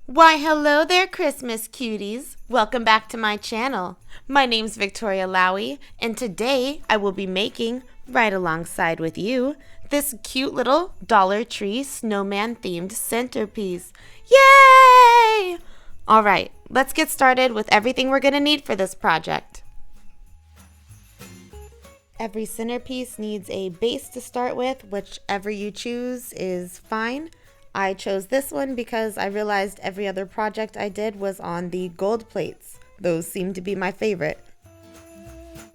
Why, hello there, Christmas cuties. Welcome back to my channel. My name's Victoria Lowy, and today I will be making, right alongside with you, this cute little Dollar Tree snowman themed centerpiece. Yay! All right, let's get started with everything we're going to need for this project. Every centerpiece needs a base to start with. Whichever you choose is fine. I chose this one because I realized every other project I did was on the gold plates. Those seem to be my favorite.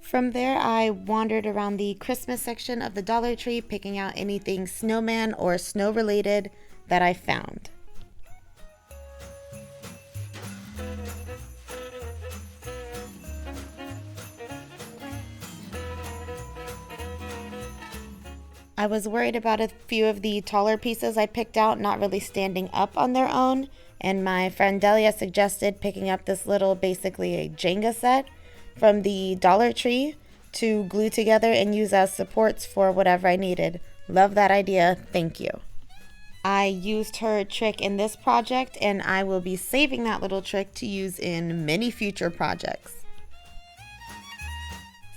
From there, I wandered around the Christmas section of the Dollar Tree, picking out anything snowman or snow related that I found. I was worried about a few of the taller pieces I picked out not really standing up on their own, and my friend Delia suggested picking up this little, basically a Jenga set from the Dollar Tree to glue together and use as supports for whatever I needed. Love that idea, thank you. I used her trick in this project, and I will be saving that little trick to use in many future projects.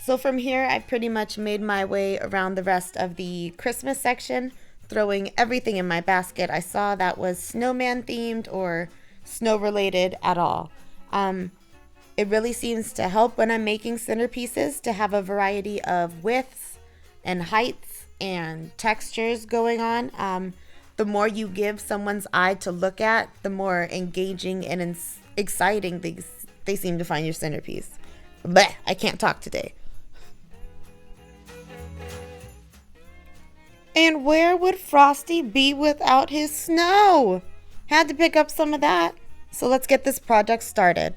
So from here, I pretty much made my way around the rest of the Christmas section, throwing everything in my basket I saw that was snowman themed or snow related at all. It really seems to help when I'm making centerpieces to have a variety of widths and heights and textures going on. The more you give someone's eye to look at, the more engaging and exciting they seem to find your centerpiece. Blech, I can't talk today. And where would Frosty be without his snow? Had to pick up some of that. So let's get this project started.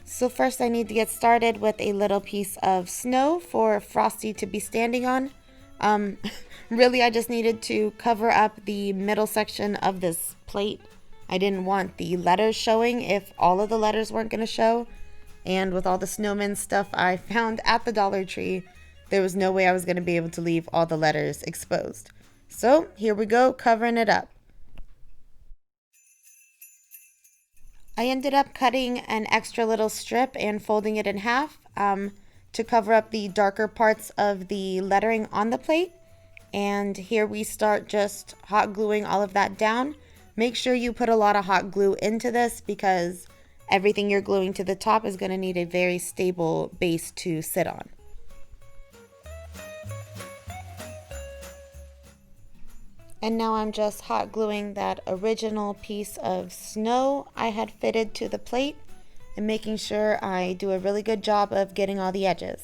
So first I need to get started with a little piece of snow for Frosty to be standing on. Really I just needed to cover up the middle section of this plate. I didn't want the letters showing if all of the letters weren't going to show. And with all the snowman stuff I found at the Dollar Tree, there was no way I was going to be able to leave all the letters exposed. So here we go, covering it up. I ended up cutting an extra little strip and folding it in half to cover up the darker parts of the lettering on the plate. And here we start just hot gluing all of that down. Make sure you put a lot of hot glue into this because everything you're gluing to the top is going to need a very stable base to sit on. And now I'm just hot gluing that original piece of snow I had fitted to the plate and making sure I do a really good job of getting all the edges.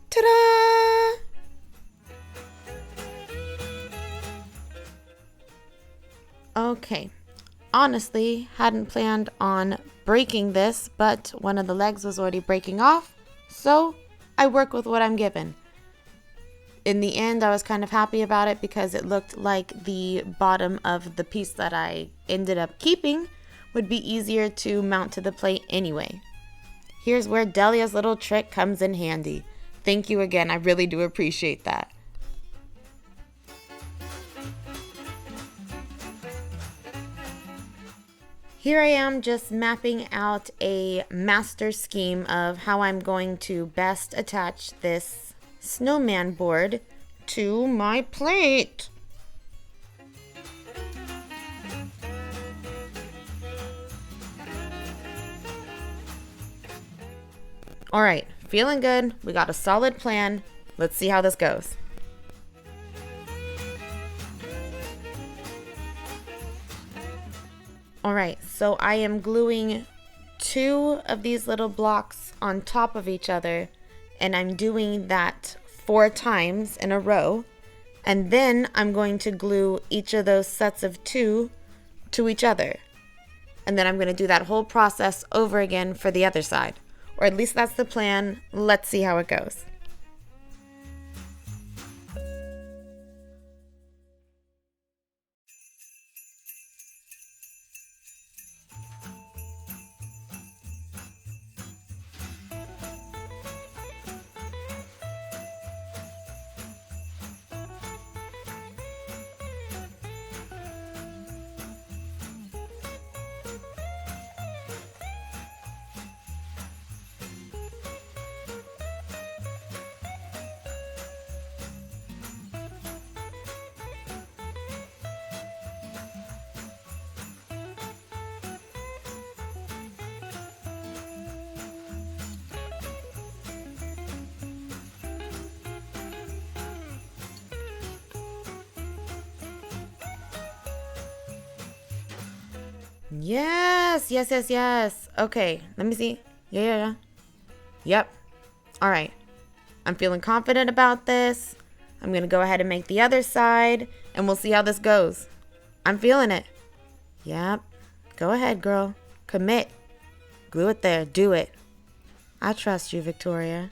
Ta-da! Okay, honestly, hadn't planned on breaking this, but one of the legs was already breaking off, so I work with what I'm given. In the end, I was kind of happy about it because it looked like the bottom of the piece that I ended up keeping would be easier to mount to the plate anyway. Here's where Delia's little trick comes in handy. Thank you again, I really do appreciate that. Here I am just mapping out a master scheme of how I'm going to best attach this snowman board to my plate. All right, feeling good. We got a solid plan. Let's see how this goes. Alright, so I am gluing 2 of these little blocks on top of each other, and I'm doing that 4 times in a row, and then I'm going to glue each of those sets of 2 to each other. And then I'm going to do that whole process over again for the other side. Or at least that's the plan. Let's see how it goes. Yes, yes, yes, yes. Okay, let me see. Yeah. Yep. All right. I'm feeling confident about this. I'm going to go ahead and make the other side, and we'll see how this goes. I'm feeling it. Yep. Go ahead, girl. Commit. Glue it there. Do it. I trust you, Victoria.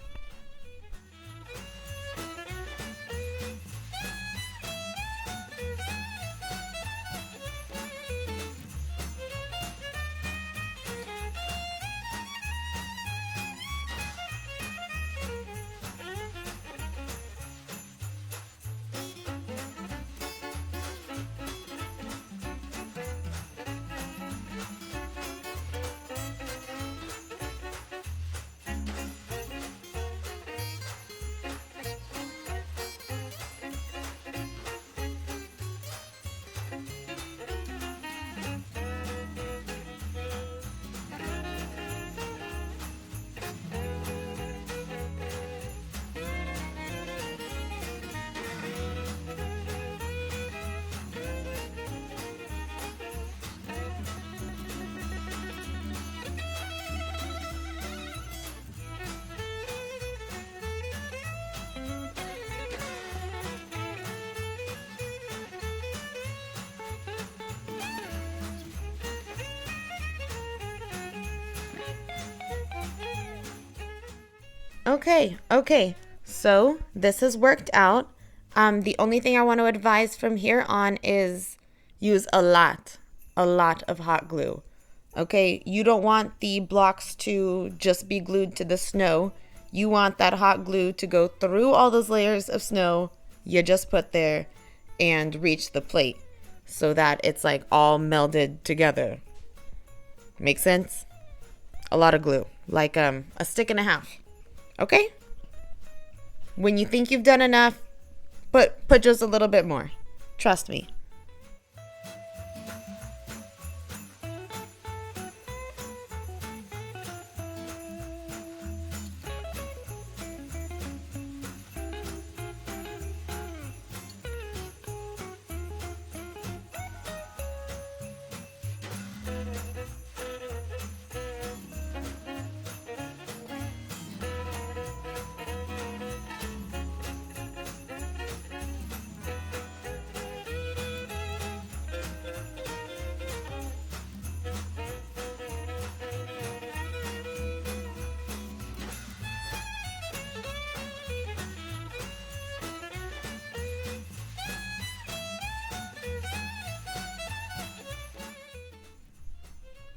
Okay. So this has worked out. The only thing I want to advise from here on is use a lot of hot glue. Okay, you don't want the blocks to just be glued to the snow. You want that hot glue to go through all those layers of snow you just put there and reach the plate so that it's like all melded together. Make sense? A lot of glue, like a stick and a half. Okay? When you think you've done enough, put just a little bit more. Trust me.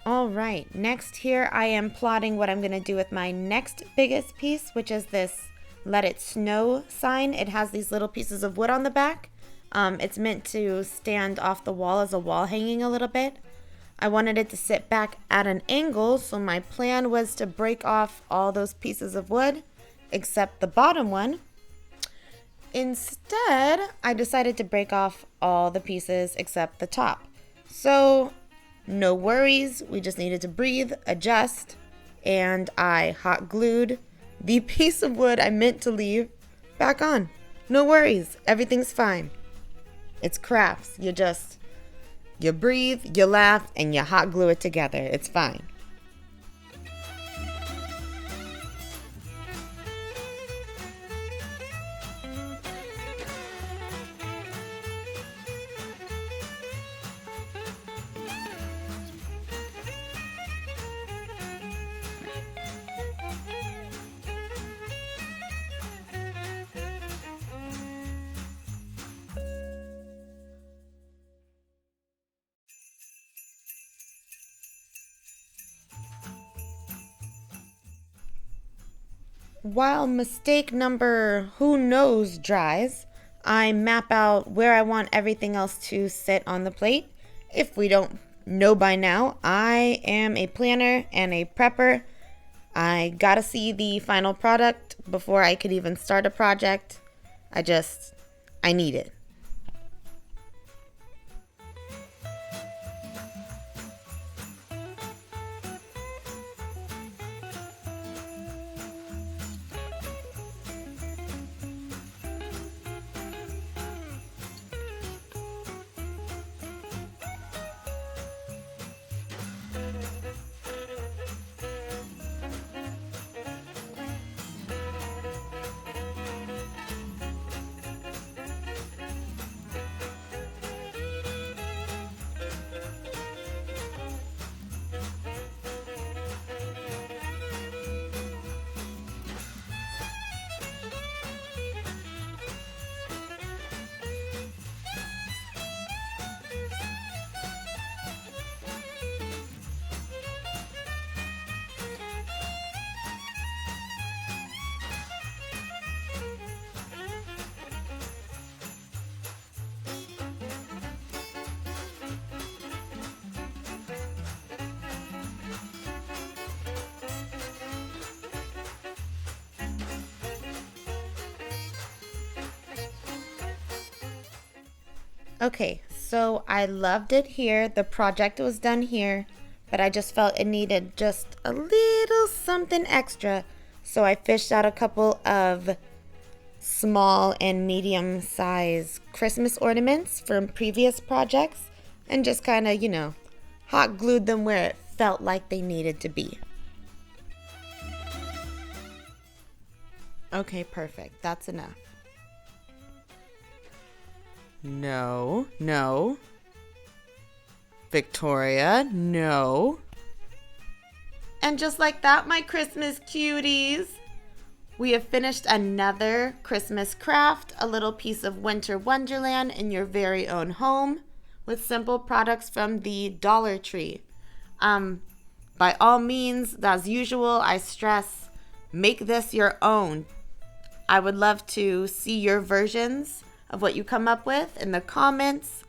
All right, next here I am plotting what I'm gonna do with my next biggest piece, which is this Let It Snow sign. It has these little pieces of wood on the back. It's meant to stand off the wall as a wall hanging a little bit. I wanted it to sit back at an angle, so my plan was to break off all those pieces of wood, except the bottom one. Instead, I decided to break off all the pieces except the top. So no worries, we just needed to breathe, adjust, and I hot glued the piece of wood I meant to leave back on. No worries, everything's fine. It's crafts. You breathe, you laugh, and you hot glue it together. It's fine. While mistake number who knows dries, I map out where I want everything else to sit on the plate. If we don't know by now, I am a planner and a prepper. I gotta see the final product before I could even start a project. I need it. Okay, so I loved it here. The project was done here, but I just felt it needed just a little something extra. So I fished out a couple of small and medium size Christmas ornaments from previous projects and just kind of, hot glued them where it felt like they needed to be. Okay, perfect. That's enough. No, no. Victoria, no. And just like that, my Christmas cuties, we have finished another Christmas craft, a little piece of winter wonderland in your very own home with simple products from the DollarTree. By all means, as usual, I stress, make this your own. I would love to see your versions of what you come up with in the comments.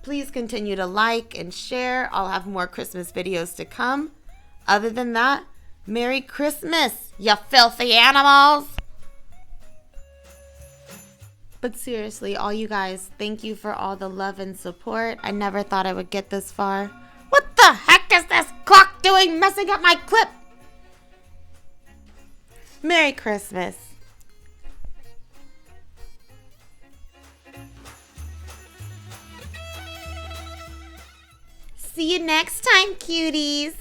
Please continue to like and share. I'll have more Christmas videos to come. Other than that, Merry Christmas, you filthy animals! But seriously, all you guys, thank you for all the love and support. I never thought I would get this far. What the heck is this clock doing messing up my clip? Merry Christmas. See you next time, cuties.